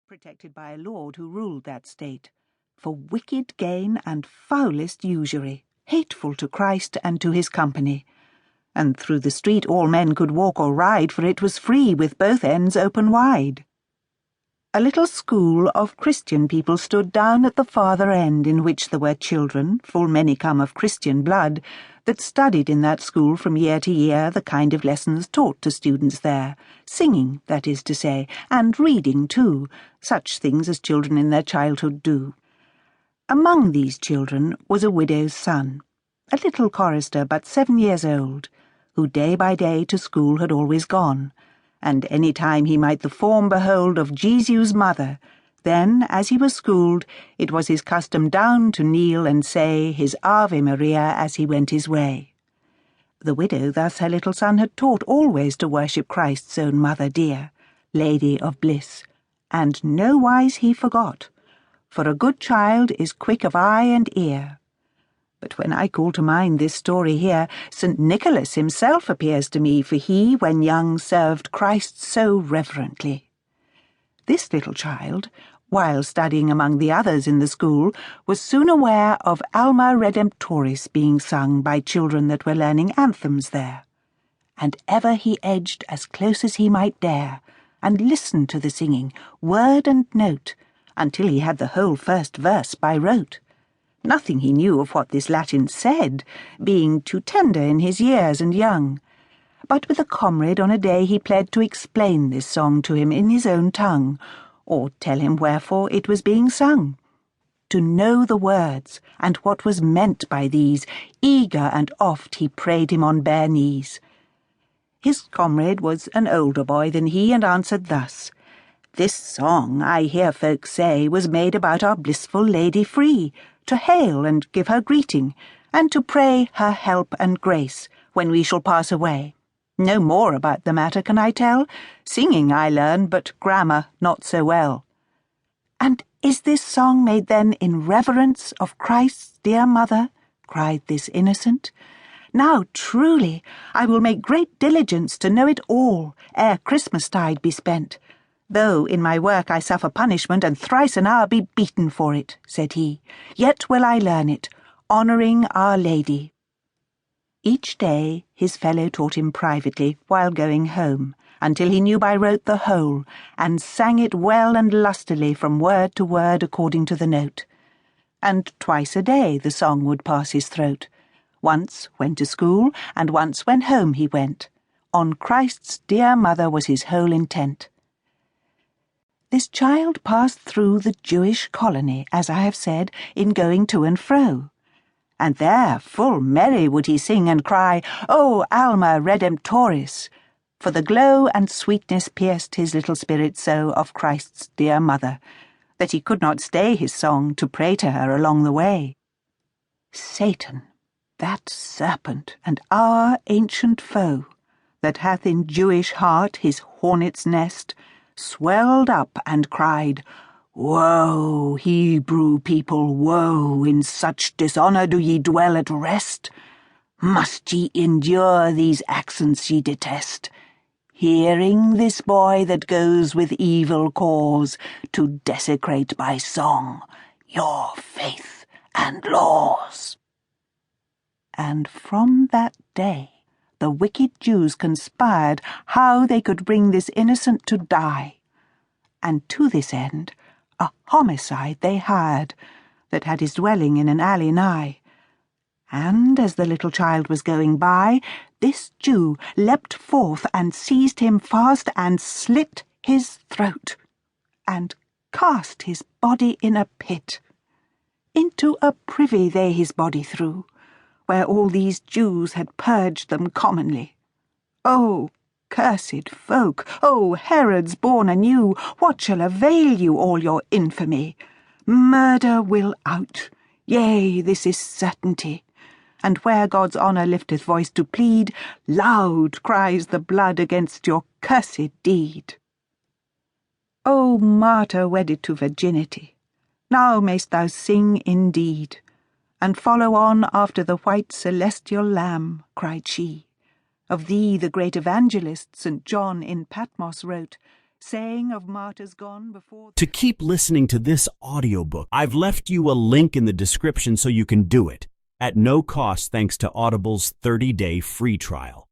protected by a lord who ruled that state, for wicked gain and foulest usury, hateful to Christ and to his company. And through the street all men could walk or ride, for it was free with both ends open wide. A little school of Christian people stood down at the farther end, in which there were children, full many come of Christian blood, that studied in that school from year to year the kind of lessons taught to students there, singing, that is to say, and reading too, such things as children in their childhood do. Among these children was a widow's son, a little chorister but 7 years old, who day by day to school had always gone, and any time he might the form behold of Jesu's mother, then, as he was schooled, it was his custom down to kneel and say his Ave Maria as he went his way. The widow thus her little son had taught always to worship Christ's own mother dear, Lady of Bliss, and nowise he forgot, for a good child is quick of eye and ear. But when I call to mind this story here, St. Nicholas himself appears to me, for he, when young, served Christ so reverently. This little child, while studying among the others in the school, was soon aware of Alma Redemptoris being sung by children that were learning anthems there. And ever he edged as close as he might dare, and listened to the singing, word and note, until he had the whole first verse by rote. Nothing he knew of what this Latin said, being too tender in his years and young. But with a comrade on a day he pled to explain this song to him in his own tongue, or tell him wherefore it was being sung. To know the words, and what was meant by these, eager and oft he prayed him on bare knees. His comrade was an older boy than he, and answered thus: "This song, I hear folks say, was made about our blissful Lady free, to hail and give her greeting, and to pray her help and grace when we shall pass away. No more about the matter can I tell. Singing I learn, but grammar not so well." "And is this song made then in reverence of Christ's dear mother?" cried this innocent. "Now truly I will make great diligence to know it all, ere Christmastide be spent. Though in my work I suffer punishment, and thrice an hour be beaten for it," said he, "yet will I learn it, honouring Our Lady." Each day his fellow taught him privately while going home, until he knew by rote the whole, and sang it well and lustily from word to word according to the note. And twice a day the song would pass his throat. Once when to school, and once when home he went. On Christ's dear mother was his whole intent. This child passed through the Jewish colony, as I have said, in going to and fro. And there full merry would he sing and cry, "O Alma Redemptoris!" For the glow and sweetness pierced his little spirit so of Christ's dear mother, that he could not stay his song to pray to her along the way. Satan, that serpent and our ancient foe, that hath in Jewish heart his hornet's nest, swelled up and cried, "Woe, Hebrew people, woe! In such dishonour do ye dwell at rest? Must ye endure these accents ye detest, hearing this boy that goes with evil cause to desecrate by song your faith and laws?" And from that day the wicked Jews conspired how they could bring this innocent to die. And to this end a homicide they hired, that had his dwelling in an alley nigh. And as the little child was going by, this Jew leapt forth and seized him fast, and slit his throat, and cast his body in a pit. Into a privy they his body threw, where all these Jews had purged them commonly. O cursed folk, O Herods born anew, what shall avail you all your infamy? Murder will out, yea, this is certainty, and where God's honour lifteth voice to plead, loud cries the blood against your cursed deed. O martyr wedded to virginity, now mayst thou sing indeed, and follow on after the white celestial Lamb, cried she. Of thee the great evangelist St. John in Patmos wrote, saying of martyrs gone before. To keep listening to this audiobook, I've left you a link in the description so you can do it, at no cost thanks to Audible's 30-day free trial.